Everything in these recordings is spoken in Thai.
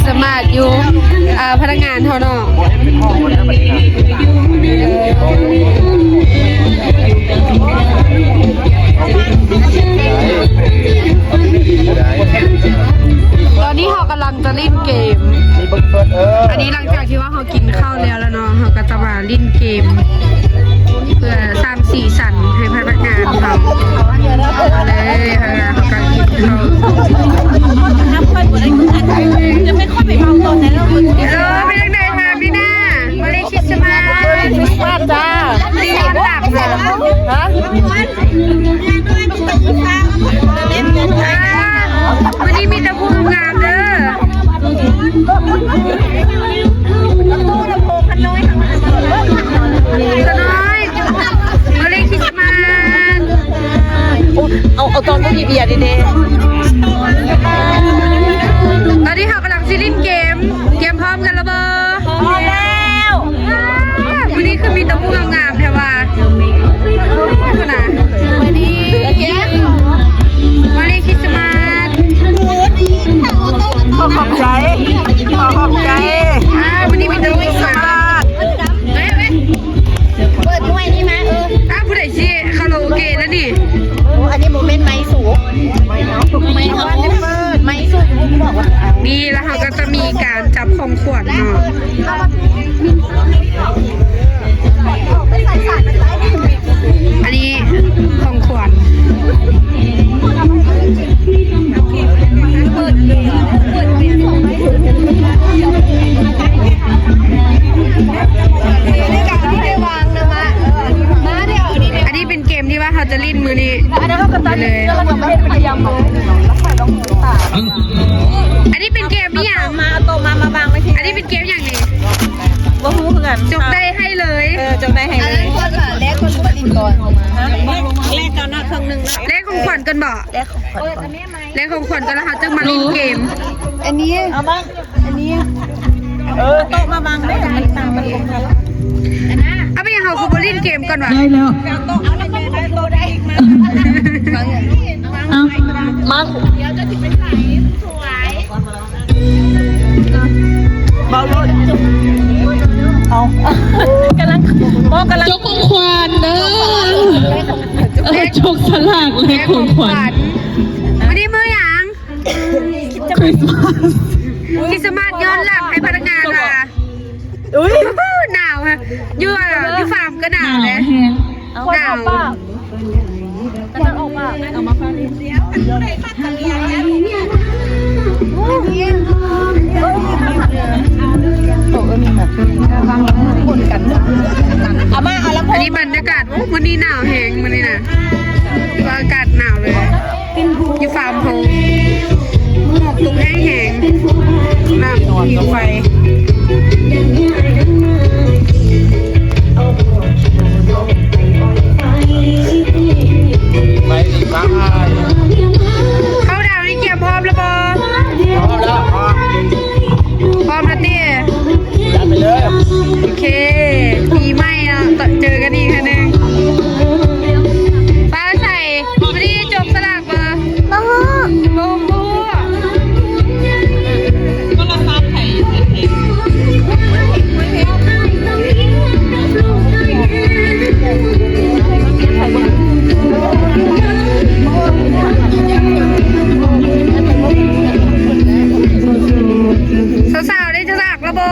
สต์มาสอยู่พนักงานเขาเนาะตอนนี้เขากำลังจะเล่นเกมอันนี้หลังจากที่ว่าเขากินข้าวแล้วเนาะเขาก็จะมาเล่นเกมเพื่อสร้างสีสันให้พนักงานเขาเลยพนักงานเขาการกินข้าวจะไม่ค่อยไปเมาตอนนั้นแล้วไปทางไหนคะพี่หน้ามาเล่นคริสต์มาสจ้าดีวันหลับเลยฮะวันนี้มีแต่ผู้งามเด้อขน้อยมาเล่นคริสต์มาสเอาตอนพวกเบียร์ดีตอนนี้เขากำลังซิลินเกมพร้อมกันแล้วเบอร์พร้อมแล้ววันนี้คือมีแต่ผู้งามๆแถวว่านะวันนี้มาเล่นคริสต์มาสขอบใจวันนี้มีแต่ผู้งามเปิดด้วยนี่มาผู้ใดชี้คาราโอเกะแล้วนี่อันนี้โมเมนต์ไม้สูงไม้สูงบอกว่านี่แล้วเขาก็จะมีการจับของขวัญเนาะอันนี้ของขวัญอันนี้เป็นเกมที่ว่าเขาจะลิ้นมือนี้เลยอันนี้เป็นเกมนี่อย่างมาโตมาบางไม่ใช่อันนี้เป็นเกมอย่างนี้ว่าฮู้คือกันจบได้ให้เลยจบได้ให้เลยแลกคนลิ้นก่อนแลกกันนะครั้งหนึ่งแลกของขวัญกันบ่แลกของขวัญกันแล้วเขาจะมาลิ้นเกมอันนี้เอาบ้างอันนี้โตมาบางได้มันตามมันลงกันเอาไปยังเขาคือลิ้นเกมก่อนวะได้แล้วเอาได้โตได้อีกมั้งเดี๋ยวจะถึงไปใส่สวยเบาลงเอากำลังจกของขวัญเด้อจกสลากเลขของขวัญวันนี้มือยังคริสต์มาสย้อนหลังให้พนักงานค่ะหนาวค่ะยู่ฟาร์มก็หนาวเลยหนาวออกมาเอามาฟังเสียงไหนมาทำยังไงเนี่ยอันนี้บรรยากาศวันนี้หนาวแห้งวันนี้นะอากาศหนาวเลยอยู่ฟาร์มโฮมหมอกตกแห้งๆน้ำผิวไฟเข้าดาวนี่เกี่ยวพร้อมแล้วบอพร้อมแล้วเตี้ยจัดไปเลยโอเคปีใหม่เนาะเจอกันอีกครั้งนึงป้าใส่ไม่ได้จบสลากเบอร์โอ้โหก็ราคาไข่สาวๆได้สลากแล้วบอ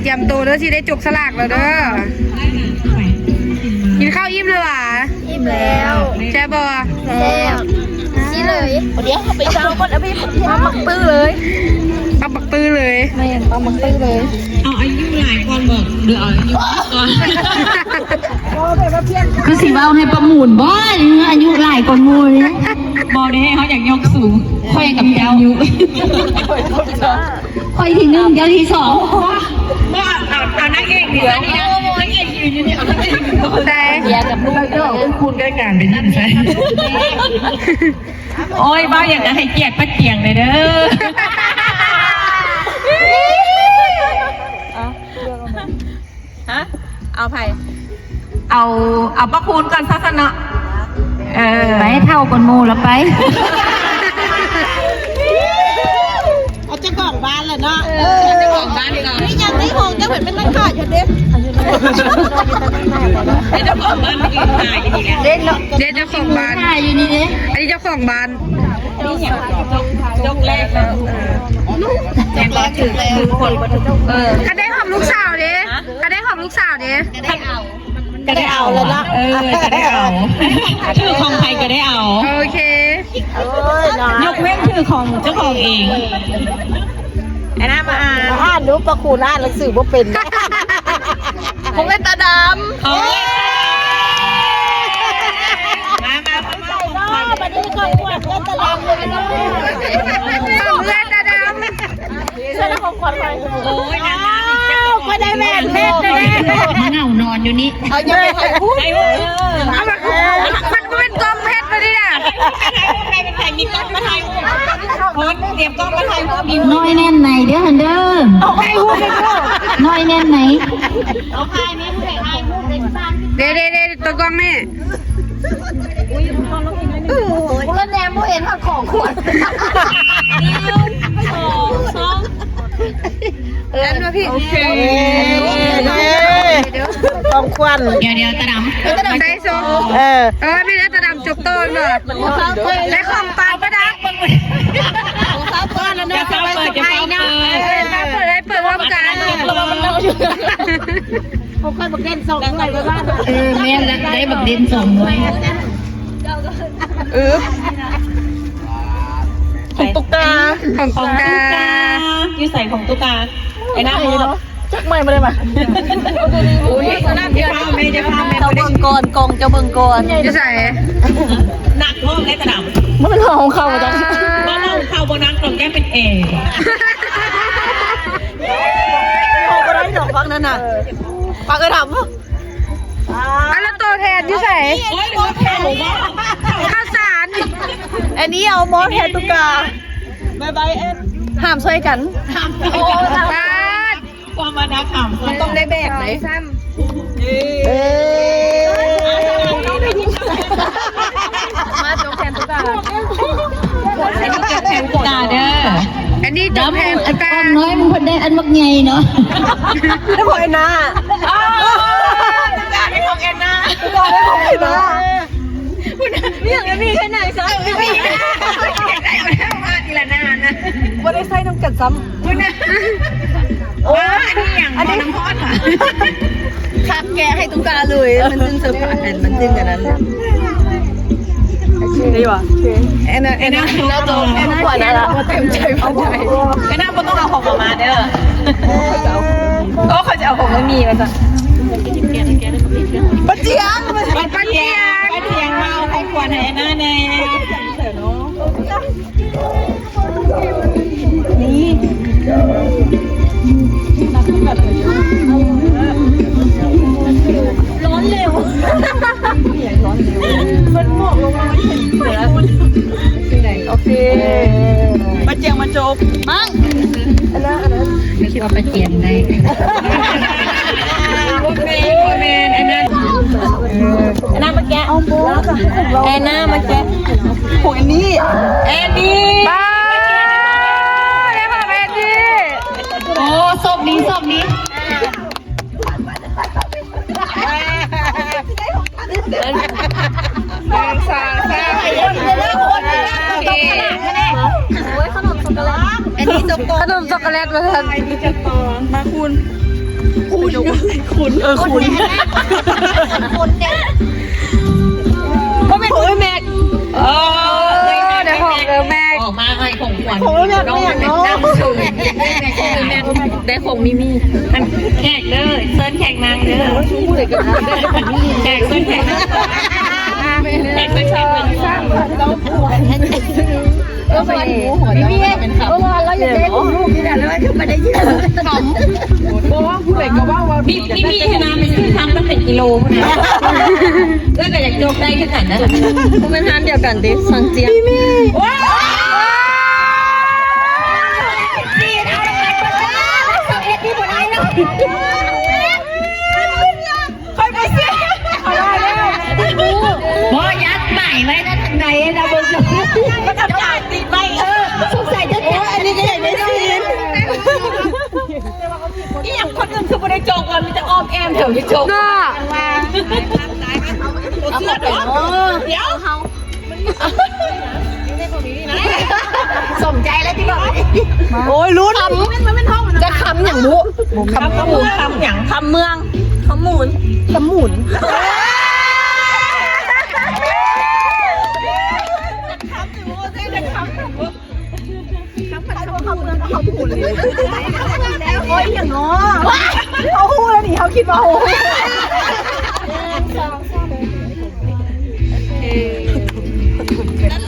ยำตัวแล้วสิได้จกสลากแล้วเด้อกินข้าวอิ่มเลยวะอิ่มแล้วแช่บอแล้วสิเลยเดี๋ยวไปเจ้าก่อนเอาไปมาหมักตื้อเลยเอาหมักตื้อเลยไม่เอาหมักตื้อเลยเอาอายุหลายก่อนบอกเดี๋ยวเอาอายุก่อนคือสิว่าให้ประมูลบ่อายุหลายก่อนมูลบอได้เขาอยากยกสูงค่อยกับเจ้าค่อยที่หนึ่งเจ้าที่สองเอานักเอกเดี๋ยวนักเอกยืนอยู่เอานักเอกแต่เดี๋ยวกับลูกก็คุณใกล้การเป็นยิ่งใช่โอ้ยบ้าอย่างนั้นให้เกียรติป้าเกียงเลยเด้อฮะเอาไผ่เอาป้าคูณกันซะสนะไปเท่ากันโมแล้วไปเอาจะกล่อง ของบ้านก่อน นี่ยังไม่ห้องจะเหมือนเป็นนักข่าวอยู่เด็ก ไอ้เจ้าของบ้านเมื่อกี้ถ่ายกันอีกแล้วเด็กเจ้าของบ้านถ่ายอยู่นี่เนี่ยอันนี้เจ้าของบ้านนี่อย่างยกแรกนะแจกร้อยถือคนก็ได้ของลูกสาวดิก็ได้ของลูกสาวดิก็ได้เอาแล้วละก็ได้เอาชื่อของใครก็ได้เอาโอเคยกเว้นชื่อของเจ้าของเองไอ้น้ามาอ่านรู้ประคุณอ่านหนังสือว่าเป็นผมเป็นตาดำเขามาบัดนี้ก่อนขวัญเล่นตาดำเลยเล่นตาดำเสื้อของขวัญไปโอ้ยนะก็ได้แม่เล่นเลยเหงานอนอยู่นี่เอาเยอะไปพูดเอาแบบมันเป็นกล้องเพชรไปดิน่ะใครเป็นใครมีกล้องมาถ่ายคนเตรียมกล้องมาถ่ายพวกนี้น้อยแน่นไหนเด้อฮันเดอร์เอาใครพูดเลยน้อยแน่นไหนเอาใครแม่ผู้ใดให้พูดในบ้านเด้ตัวกล้องแม่กูแล้วแนมผู้เห็นว่าของขวดนั่นมาพี่โอเคของควันเดี๋ยวตาดำได้โซ่พี่ได้ตาดำจุกโต้เลยได้ของปานก็ได้จะเข้าเปิดจะเข้าเปิดได้เปิดพร้อมกันเขาเคยบักเด่นส่งด้วยไปบ้านแม่ได้บักเด่นส่งด้วยของตุ๊กตาของตุ๊กตายี่ใส่ของตุ๊กตาไอ้หน้ามือจักไม่มาเลยป่ะอุ้ยจะพาไม่จะพาไม่เขาเบิ่งก่อนกองจะเบิ่งก่อนยี่ใส่หนักมากเลยตาดำมันเป็นของเขาจ้ะบ้านเราเขาโบนัสตรงแก้เป็นเองเขาก็ได้ดอกฟังนั่นน่ะฟังกระดำแล้วตัวแทนยี่ใส่ข้าวสารอันนี้เอามอสแทนตุ๊กตาบายบายเอ็นห้ามช่วยกันห้ามโอ้บ้านความมานะขำมันต้องได้แบกไหมซ้ำมาจกแทนตุ๊กตาอันนี้จกแทนตุ๊กตาเด้ออันนี้จกแทนตุ๊กตาน้อยมันคนได้อันมักใหญ่เนาะแล้วพอเอ็นนาตุ๊กตาได้ของเอ็นนาตุ๊กตาได้ของเอ็นนานี่อย่างนี้แค่ไหนซ้ำไม่ได้เอามาทีละนานนะว่าได้ใส่น้ำกัดซ้ำคุณนะโอ้อันนี้อย่างน้ำพอดค่ะทักแกให้ตุ๊กตาเลยมันจึงเซอร์ไพรส์มันจึงกันนั้นดีว่ะเอ็น่าแล้วตัวเอ็น่าขวัญอะไรเต็มใจพอใจเอ็น่าไม่ต้องเอาของมาเด้อก็เขาจะเอาของไม่มีมาจ้ะป้าเจียงมาเอาของขวัญให้หน้าแน่นี่ร้อนเร็วมันหมอกลงมาโอเคป้าเจียงมาจบมั้งอันนั้นไม่คิดว่าป้าเจียงได้โอเคอันนั้นมาแกะเอาโบ้แอนนามาแกะโอ้ยนี่แอนนี่บ้าได้ป่ะแอนนี่โอ้ศพนี้สาขนมช็อกโกแลตอันนี้ขนมช็อกโกแลตมาทันมาคุณเนี่ยก็เป็นของแม็กเดี๋ยวของแม็กออกมาให้ของขวัญน้องมันนั่งสูงได้ของมิมี่แขกเด้อเซิร์นแขกนางเด้อแขกเซิร์นแขกนางแขกเซิร์นแขกนางก็ไปมิมี่เมื่อวานเราอยากได้ของลูกที่ไหนแล้วไม่ได้ยินขำบอกว่าผู้ใหญ่ก็ว่ามิมี่ให้น้ำไม่ใช่ทำมันเป็นกิโลนะก็แต่อยากโยกได้ขนาดนั้นคุณเป็นทานเดียวกันดิสังเจียมิมี่ว้าวค่อยไปเสียบ่ยัดใหม่ไว้นะทางไหนนะบนสุดก็ทำอย่างติดไปสงสัยจะอันนี้ก็อยากได้ซีน ไม่ได้จกมันจะอ้อมแอมแถวนี้จก เนาะ เอาเดี๋ยวเขาสมใจแล้วที่บอกโอ้ยรู้ทำจะคำอย่างรู้คำหมูคำอย่างคำเมืองคำหมุนคำหมุนโอ้ยอย่างง้อเขาพูดแล้วนี่เขาคิดว่าโอ้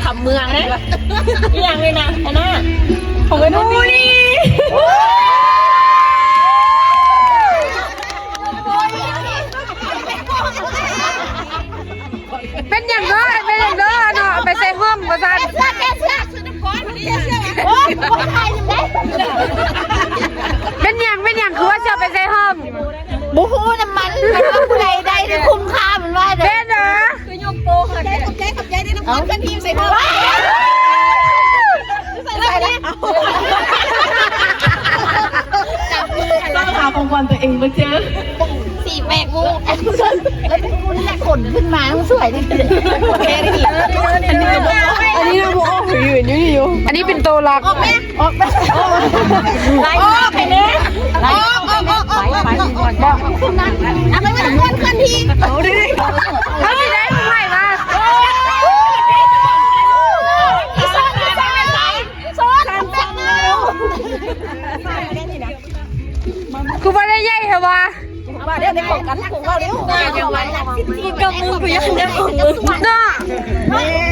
ทำเมืองนะอย่างเลยนะไอ้น่าของไอ้นู่นนี่ เป็นอย่างเด้อเป็นอย่างเด้อเนาะไปใส่ห้องมาซันเป็นอย่างคือว่าจะไปใส่ห้อง บูฮูน้ำมันเป็นว่าผู้ใดได้ได้คุ้มค่ามันว่าเด้ เป็นเหรอ คือยกโปค่ะกับใจได้น้ำมันกันทีมใส่ห้องใส่แล้วต้องหาของขวัญตัวเองมาเจอ4-8 มูแล้วเป็นมูนี่แหละขนขึ้นมาต้องสวยดิแค่นี้อันนี้เราบอกอยู่ อันนี้เป็นตัวหลัก ออกไหมออกไปเนี่ยบอกขึ้นนั้นเอาไปไว้ข้างบนขึ้นทีเอาดิ เขาสิได้ผู้ใหม่มาคือว่าได้ใหญ่เหรอวะ ว่าเดี๋ยวในของกันของเราเดี๋ยวกับมือกูยังได้ของมือ เนาะ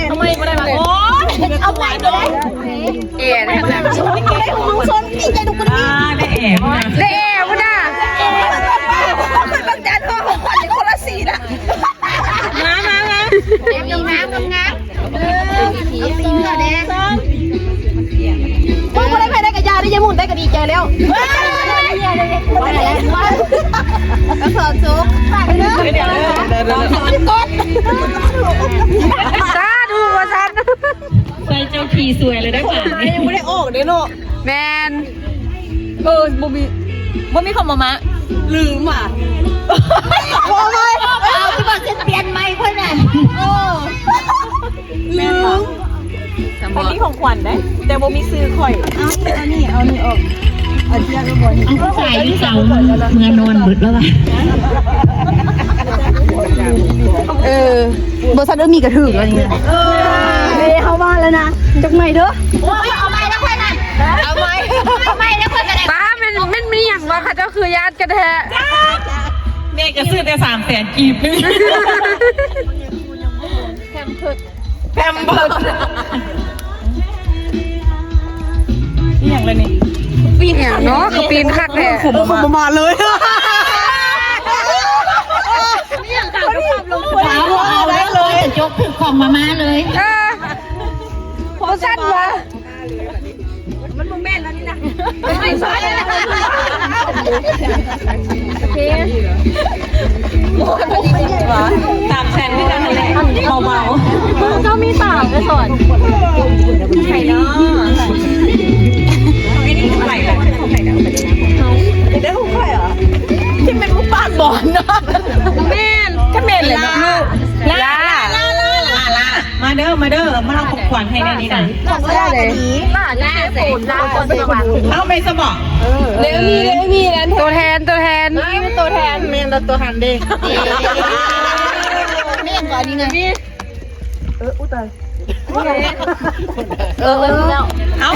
ทำไมไม่ได้มาโอ้เอาไปเลย เอ๋นะ ได้ของมึงชนนี่ใจดูกันนี่ได้แอบ ได้เอ๋วะน่ะ เป็นบางจานทอของขวัญคนละสีนะมามีน้ำกับงาผีสีเหลืองแดงพวกคนได้ใครได้กับยาได้ยาหมุนได้ก็ดีใจแล้วแล้วสอนซุกฝากเด้อเดี๋ยวกด สาธุว่าซัน ใส่เจ้าขี่สวยเลยได้ป่ะ ยังไม่ได้ออกเด้อเนาะ แมน บ่มีคำมามะลืมอ่ะโอ้ยเอาที่บอกจะเปลี่ยนไมค์เพื่อนน่ะลืมอันนี้ของขวัญได้แต่บ่มีซื้อข่อยเอานี่ออกเอาเทียบกันบ่นี่ เอาใส่ที่เสาเมื่อนอนบึดแล้วป่ะ บริษัทมีกระถืออะไรเงี้ยเฮ้ยเข้าบ้านแล้วนะจักใหม่เด้อเอาไม้แล้วค่อยนั่นเอาไม้แล้วค่อยกระเด็น ป้ามันมีอย่างวะค่ะเจ้าคือญาติกันแท้ เมฆก็ซื้อแต่300,000กีบนึงแพมเพิร์ดนี่อย่างไรนี่ ปีนอย่างเนาะคือปีนคักแท้ ผมมาเลย เอาได้เลยจกถึงของมาเลย พอสั้นวะ ไม่ใช่ตามแทนที่นั่นแหละเบาๆก็มีต่างก็สอนใช่เนาะไอ้นี่ของใครล่ะของใครล่ะได้ของใครอ่ะที่เป็นลูกบ้านบอลเนาะแม่นก็แม่นเลยนะลูกลามาเด้อมาเอาของขวัญให้ในนี้นะ ได้เลยล่าเสร็จล่าคนสว่าง เอาไปสมอง เดี๋ยวมีนะ ตัวแทน ไม่เป็นตัวแทนเมนตัวแทนเด็กไม่ยังก่อนนี่ไงเอา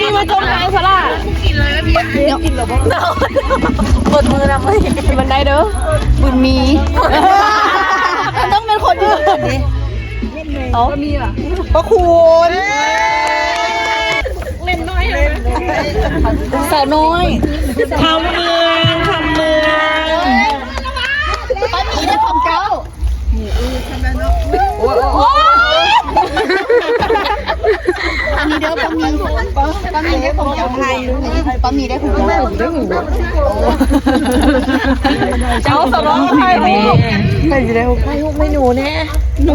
พี่มาจมน้ำซะล่ะกินเลยแล้วพี่กินหรอบ้างปวดมือนะไม่มันได้เด้อบุญมีมันต้องเป็นคนยืนดิเอามีอ่ะพระคุณเล่นน้อยเลยสาวน้อยทำเมืองป้ามีได้ของเจ้าป้ามีเด้อป้ามีได้ของเจ้าไทยป้ามีได้ของเจ้าเจ้าสร้องไห้ใครจะได้ของไห้ลูกไม่หนูแน่หนู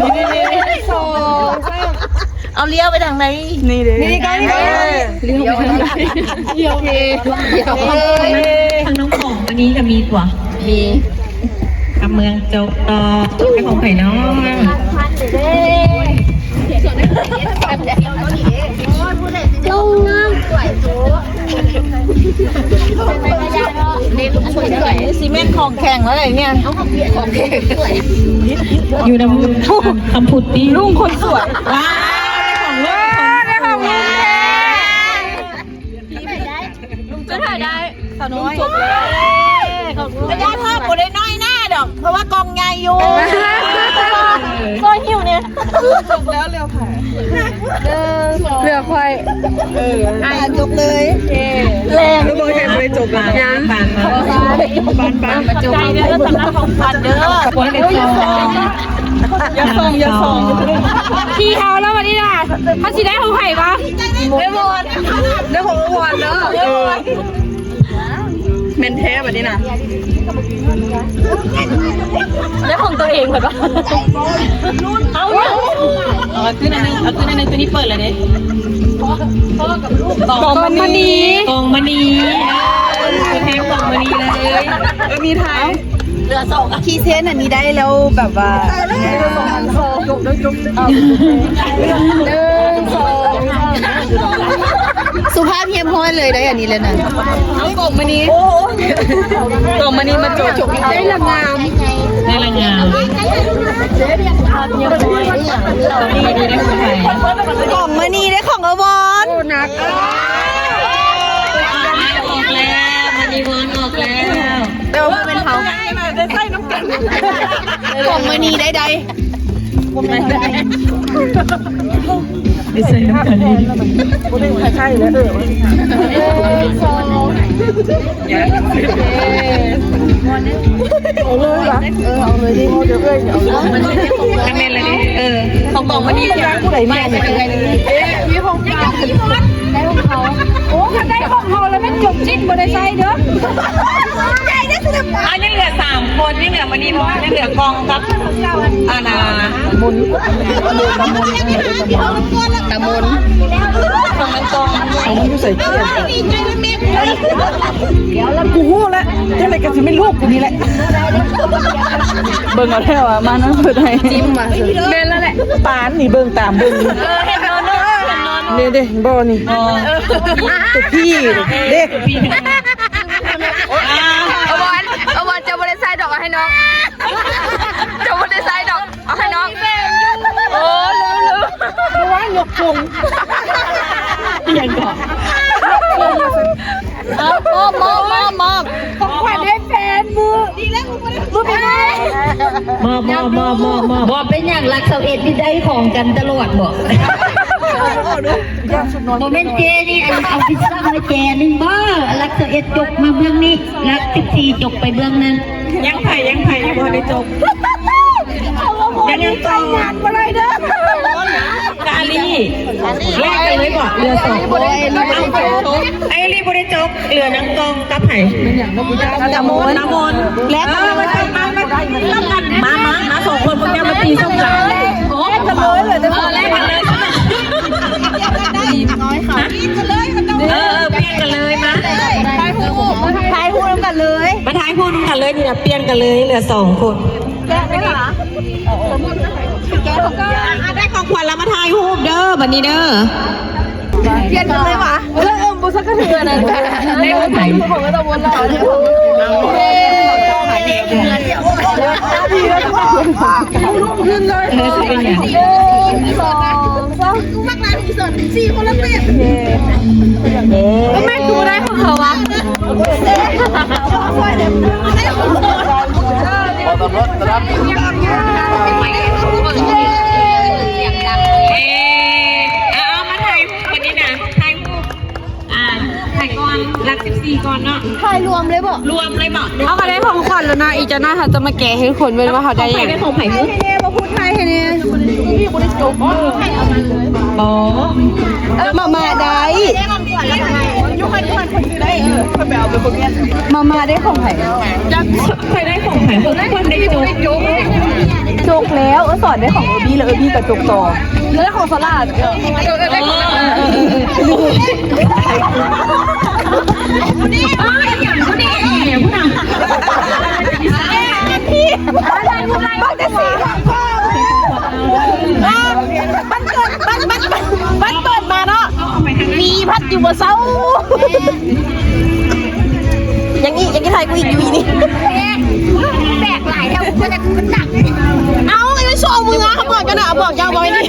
สองเอาเลี้ยวไปทางไหนนี่เลยนี่กันเลี้ยวไปทางไหนเลี้ยวทางน้องของ วันนี้ก็มีตัว มี คำเมืองจกต่อให้ของไผ่น้อง ลงน้ำสวยโซ่ซีเมนต์ของแข็งแล้วอะไรเนี่ยของแข็ง อยู่ในมือคำพูดดีลุงคนสวย ว้าวได้ของลุงจะถ่ายได้สาวน้อย ไม่ได้ภาพกูได้น้อยหน้าดอกเพราะว่ากองใหญ่อยู่ โซ่หิวเนี่ย เหลือควาย จบเลยแรง ลูกบอลแข่งไปจบแล้วยัง บานมาจบใจเด้อสำนักของพันเด้อวันเด็กสองอย่าส่ง พี่เขาแล้ววันนี้น่ะเขาสิได้ของไผ่ปะได้หมดได้ของอวนเนอะเมนเทสแบบนี้นะ แล้วของตัวเองแบบว่าเอาขึ้นในตัวนี้เปิดเลยเด้ กองมณี กองมณีเทปกองมณีเลยมีไทย เหลือสองคีเซนอันนี้ได้แล้วแบบว่าสุภาพเยี่ยมห้อยเลยได้อันนี้เลยนะ กองมณีกองมณีมาจบได้ละงาม ได้ละงามดีได้ของไผ่ กล่องมานีได้ของอวอน โอ้นัก ออกแล้วมณีวนออกแล้ว เดี๋ยวเป็นเขา ได้ไส้น้ำกัน กล่องมานีได้ใด ได้ใส่น้ำกันดี ใช่แล้วเอาเลยเหรอเอาเลยดิเดี๋ยวเอ้ยเอาเลย ทำเมนเลยดิของกองมณี ผู้ใดแม่เนี่ยพี่พงษ์ได้ของเขาโอ้ถ้าได้ของเขาแล้วมันจบจิ้นบ่ได้ใส่เด้อ อันนี้เหลือ3คนนี่เหลือมณีพรนี่เหลือกองกับอาณา ตะมน ของมันกอง เอามันอยู่ใส่เกียร์แล้วกูหู้แล้วจะอะไรกันจะไม่ลูกกูนี่แหละเบิ่งเอาแท้ว่ะมานะเปิดให้ จิ้มมาสิ เล่นแล้วแหละปานนี่เบิ่งตามเบิ่ง เห็นนอน เด้บ่นี่ตัวพี่เด็ก เอาวันจะบริษัทดอกเอาให้น้องจะบริษัทดอกเอาให้น้องโอ้ลืม ว่ายกพุง ยังก่อน มอบ ของขวัญให้แฟนมือดีแล้วมือไปไหน มอบเป็นอย่างรัก21ที่ได้ของกันตลอดบอก โมเมนต์เจนี่อันเอาพิซซ่ามาแจนึงบ้ารัก11จกมาเบื้องนี้รัก14จกไปเบื้องนั้น ยังไผ่ยังพอได้จบยังกองงานมาเลยเด้อกาลีแลกกันเลยบอกเรือสองไอ้รีบได้จบเรือนังกองกับไผ่น้ำมนแลกกันเลยมา2คนพวกนี้มาตีส้มกันแลกกันเลยแลกกันเลยน้อยค่ะเปลี่ยนกันเลยมาทายคู่น้ำกันเลยมาทายคู่น้ำกันเลยนี่นะเปลี่ยนกันเลยเหลือ2คนได้ของขวัญแล้วมาทายคู่เด้อบันนี้เด้อ เปลี่ยนกันเลยวะบุษกระเทือนนะได้บุษกระเทือนผมก็ต้องวนเราขึ้นเลยแม่ดูได้ของเขาวะ เอามาถ่ายวันนี้นะถ่ายรูปถ่ายก่อนรัก14ก่อนเนาะ ถ่ายรวมเลยบอก รวมเลยบอก เอาเขาได้ของขวัญแล้วนะอีจะน่าจะมาแกะให้คนเป็นว่าเขาได้ยัง ได้ของไผ่มุก มาพูดไทยให้เนี่ยพี่บุริจบ บอ มาได้มาได้ของไผ่ ใครได้ของไผ่มุกคนได้จุ๊บ จกแล้วสอนได้ของเอบี้แล้วเอบี้กับจกต่อแล้วของสลัด นี่อย่างคนนี้ผู้นำ บ้านจะสีบ้านเปิดมาเนาะมีพัดอยู่บนเสาอย่างนี้ไทยกูอีกอยู่นี่แบกหลายเท่ากูจะมันหนักเอาไอ้โชว์มึงอ่ะเขาบอกกันนะบอกเจ้าบอกนี่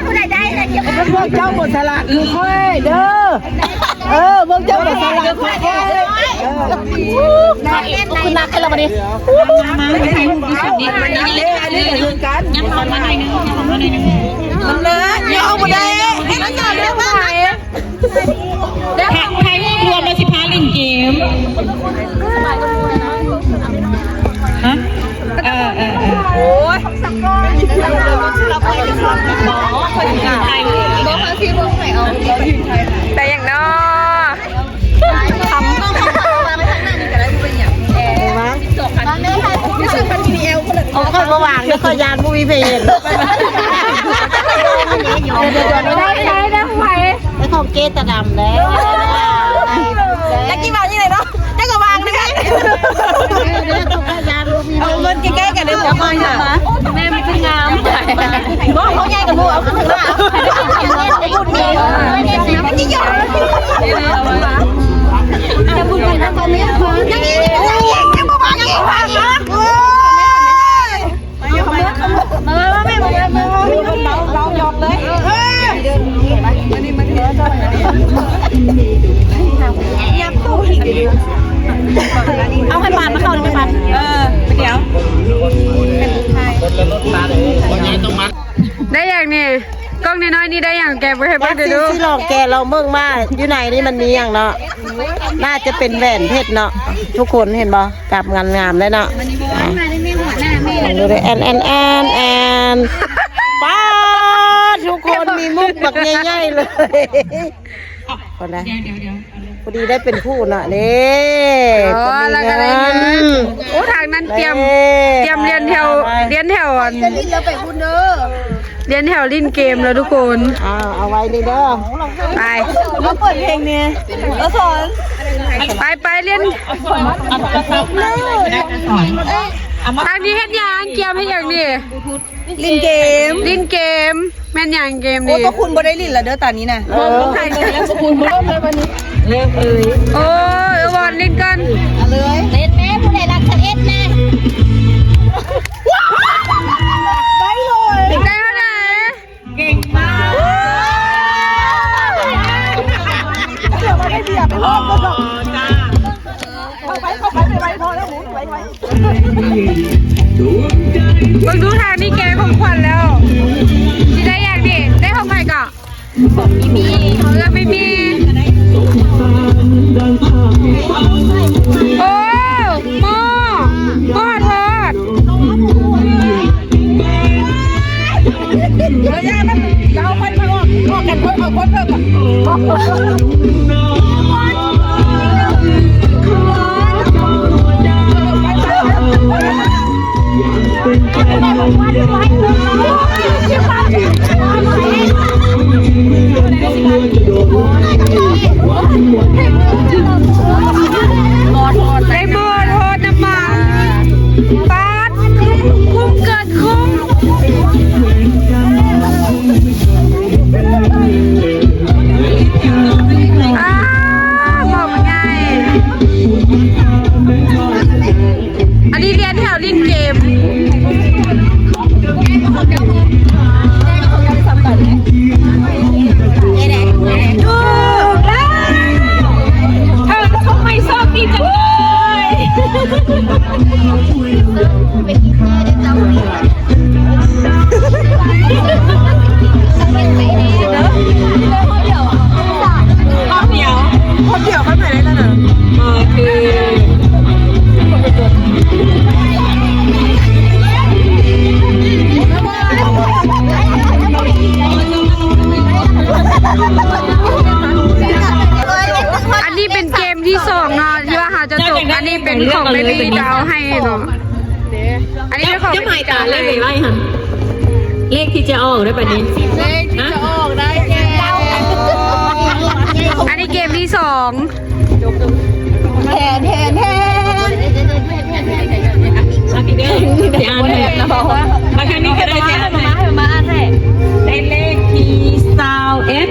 ผู้ใดได้เลยบอกเจ้าบทสลัดค่อยเด้อบอกเจ้าบทสลัดค่อยคุณนักกันแล้ววันนี้มาไม่ใช่ลูกที่สุดนี่มันนี่เล่นเรื่องกันยังพอมาหน่อยนึงมันเลยเดี๋ยวเอาไปได้ให้มันจับได้ไหมใครรวมมา15ลิงเกมฮะโอ้ยเราไปกันหมดหมอคนไทยบอกเขาที่บอกไหนเอาแต่อย่างน้อทำต้องมาไปทางนั้นจะได้เป็นอย่างมั้งนี่คือพันธีเอลคนเอาข้าวมาวางแล้วก็ยานบุยเพลนได้ไหมไอ้ของเกตดำแล้วแล้วกี่บาทนี่เลยเนาะได้ก็วางเลยเอาเงินใกล้ๆกันเลยผมมาแม่ไม่เป็นงามบอกเขาใหญ่กับลูกเอาขึ้นถึงหน้าพูดดีมันจะหยอดจะพูดกันนะตอนนี้ยังอีกยังบ่วางยังบ่วางนะเราหยอกเลยเอาให้ปานมาเข้าเลยปานเดี๋ยวได้อย่างนี่กล้องน้อยๆนี่ได้อย่างแกไปให้เพื่อนดูที่หลอกแกเราเมืองมาอยู่ไหนนี่มันมีอย่างเนาะน่าจะเป็นแหวนเพชรเนาะทุกคนเห็นบ่กับงามเลยเนาะดูเลยแอนป้าทุกคนมีมุกแบบง่ายๆเลยคนนะพอดีได้เป็นผู้เนาะนี่แล้วก็ได้เงินโอ้ทางนั้นเตรียมเรียนแถวเรียนแถวลิ้นเกมแล้วทุกคนเอาไว้นี่เด้อไปเราเปิดเพลงเนี่ยเราสอนไปเรียนทางนี้เฮ็ดยังเกมให้อย่างนี้ลิ้นเกมแม่นอย่างเกมนี่ก็คุณบ่ได้ลิ้นละเด้อตอนนี้น่ะใครเลยแล้วคุณบ่ได้วันนี้เริ่มเลย โอ้ยวอนลิ้นกันเลยเล่นแม่ผู้ใดรักฉันเอ็ดแน่ได้เลยได้เท่าไหร่เก่งมากเดี๋ยวมาได้เบียร์ไปรอบก็ดอกจ้าเข้าไปไว้พอแล้วหมูไว้มึงดูทางนี่แกของขวัญแล้วที่ได้อย่างนี้ได้ของใครก่อนไม่มีโอ้หม้อทอดเราไปพอกันเพิ่มเอาคนเพิ่มได้หม้อทอดน้ำมันปาดคุ้มเกิดคุ้มบอกมันง่ายอันนี้เรียนแถวลิ้นเกมทำไมชอบดีจังเลยคนเดียวเขาไหนได้แล้วนะอันนี้เป็นเกมที่2เนาะที่ว่าหาจะจบอันนี้เป็นของไม่มีดาวให้เนาะอันนี้เป็นของไม่มีดาวให้เลขที่จะออกได้แบบนี้เลขที่จะออกได้แก่อันนี้เกมที่2 บอกว่า มาคันนี้ก็ได้แค่ มาอันแรก ได้เลขที่ซาวเอส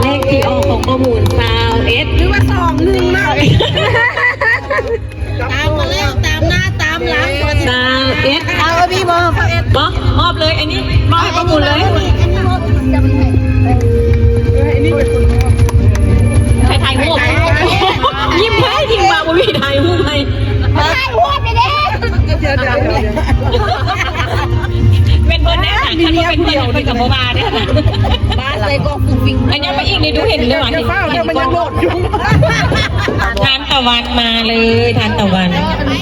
เลขที่ออกของประมูลซาวเอสหรือว่า21มาก ตามมาแล้วตามหน้าตามหลัง ซาวเอส เอาพี่บอล ก็มอบเลยอันนี้มอบให้ประมูลเลยใครถ่ายรูปยิ้มให้ทีมมาบุรีถ่ายรูปให้ ถ่ายหัวไปเด้ เป็นเบอร์แน่ค่ะคันว่าเป็นเดียวเป็นกับโมบาเนี่ย บ้านเลยก็ฟุ้งฟิ้ง อันนี้ไปอีกนี่ดูเห็นเลยว่ะเห็นมันยังโหลดอยู่ทานตะวันมาเลยทานตะวัน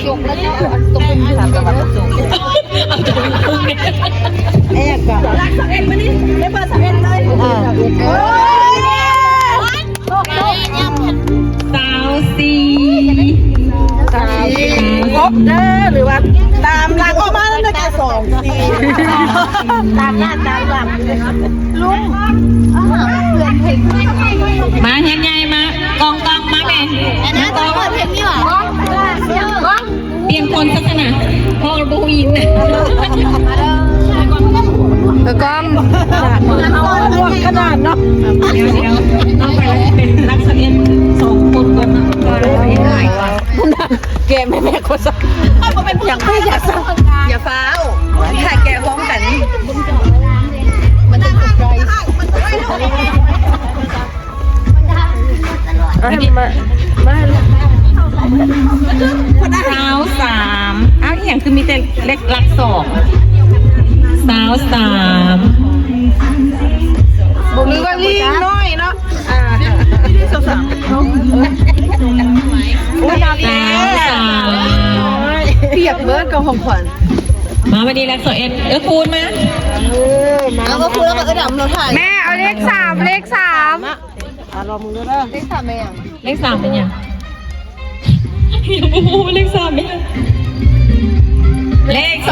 จกแล้วเนี่ยตกเป็นถามตะวันจก เอาตัวเป็นคู่เนี่ย แอกอะรัก11มานี่ได้เบอร์11เลยโอ้ย สาวซี ครบเด้อหรือว่าตามหลังออกมาแล้วจะ2 4ตามหน้าตามหลังลุงเพื่อนเพลง มาเห็นไงมากองมาแม่ นะตอนเปิดเพลงนี่หรอ เปลี่ยนคนสักขนาดพอดูยินนะ กล้องขนาดเนาะ เดี๋ยวเอาไปแล้วเป็นรักษาเอ็น2 คนก่อนนะก็ได้ง่ายกว่า เกมไม่แม่คนสักอย่างไม่อยากสักอย่าฟ้าวถ่ายแกพร้อมกันมันจะตกใจสาว3อ้าวอย่างคือมีแต่เล็กรัก2สาว3 บุญก็ลิงน้อยเนาะสาว สาว3 เปียกเบิร์ดกับของขวัญ มาวันนี้รักษาเอ็นคูณมา เอาก็พูดแล้วก็ดำเราถ่าย แม่เอาเลข 3เลข 3 รอมึงด้วยนะเลข3แม่ เลข3เป็นยังอย่าพูดเลข3เนี่ยเลข2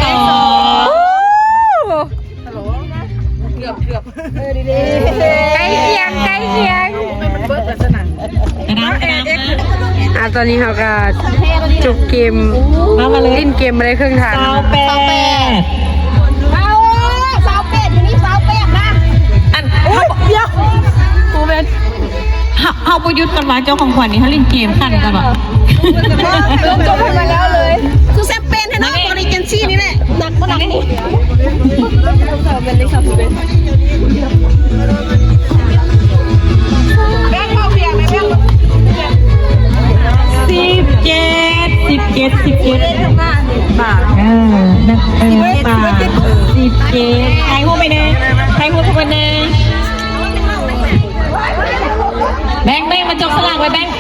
ใกล้เคียงใกล้เคียง กระดาษนะ ตอนนี้เขาก็จบเกม มาเลย เล่นเกมมาได้ครึ่งทาง สาวแปด เอาสาวเป็ดอยู่นี่สาวเป็ดนะ อันเดี๋ยวกูเป็นเอาประยุทธ์กันมาเจ้าของขวัญนี่เขาเล่นเกมกันกันหรอ จบมาแล้วเลยคือแซมเปนให้น้องบริเจนซี่นี่แหละหนักมาหนักนี่เป็นเลข3เป็นแบงค์เข้าเพียงไหมแบงค์ 17บาทบาท17ใครหัวไปแน่ใครหัวไปแน่แบงค์มาจกสลักไว้แบงค์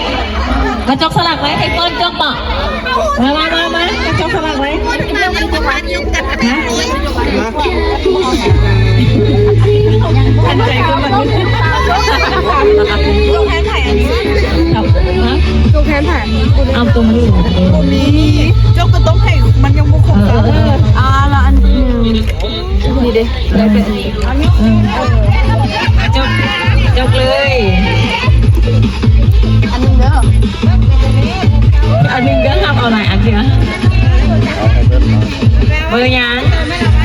มาจกสลักไว้ให้ต้นจกต่อมาจกสลักไว้อันใจก็มันลูกแพ้ถ่ายอันนี้ลูกแพ้ถ่ายเอาตรงนี้ เจ้าก็ต้องให้มันยังบุกของเราละอันนี้นี่เด้ได้เป็นอันนี้ จบเลย อันนึงเด้อ อันหนึ่งก็ทำเอาหน่อยอันเดียวเบอร์ยัง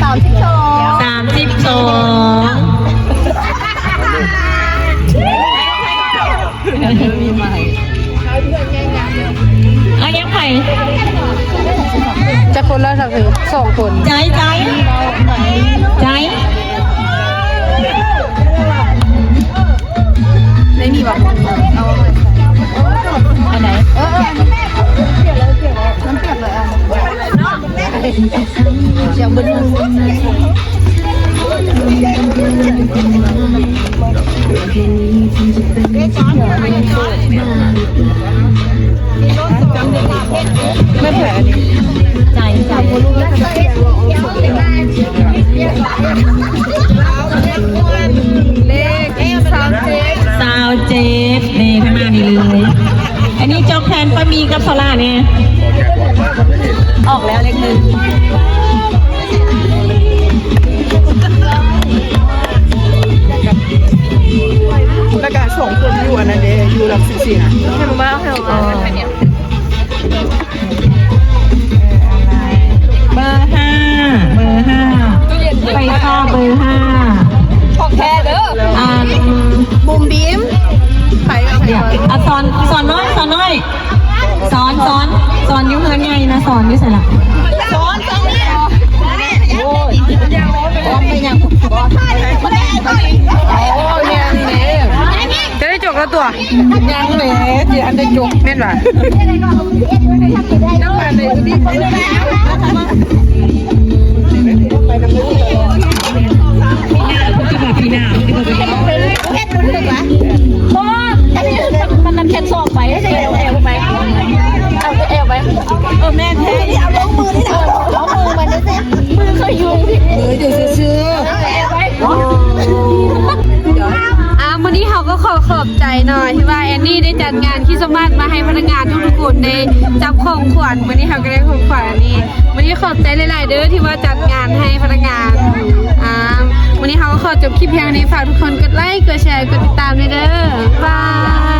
32เอายังไง จะคนละ2 คน ใจไม่มีแบบเอาอันไหนเปลี่ยนเลยน้ำเปลี่ยนเลยอ่ะเสียงบึ้นไม่แผลใจคนลูกแล้วเลข27นี่ข้างหน้านี่เลย อันนี้จอกแทนป้ามีกับโซล่าเนี่ยออกแล้วเลข1แล้วก็2 คนอยู่อันนั้นเด้อยู่หลัก14นะให้มาให้มา เบอร์5 ยังเลยที่อันได้จบแม่นว่ะน้ำมันเลยนี่ไปปีหน้ามันนั่นแค่ซอกไปใช่แอลไปเอาแอลไปแม่แท้นี่เอาลงมือนี่เอามือมันนี่สิมือเคยยุงมืออยู่ซื่อแอลไปวันนี้เขาก็ขอบใจหน่อยที่ว่าแอนนี่ได้จัดงานคริสต์มาสมาให้พนักงานทุกคนได้จับของขวัญวันนี้เขาก็ได้ของขวัญอันนี้วันนี้ขอบใจหลายๆเด้อที่ว่าจัดงานให้พนักงานวันนี้เขาก็ขอจบคลิปเพียงนี้ฝากทุกคนกดไลค์กดแชร์กดติดตามด้วยเด้อบาย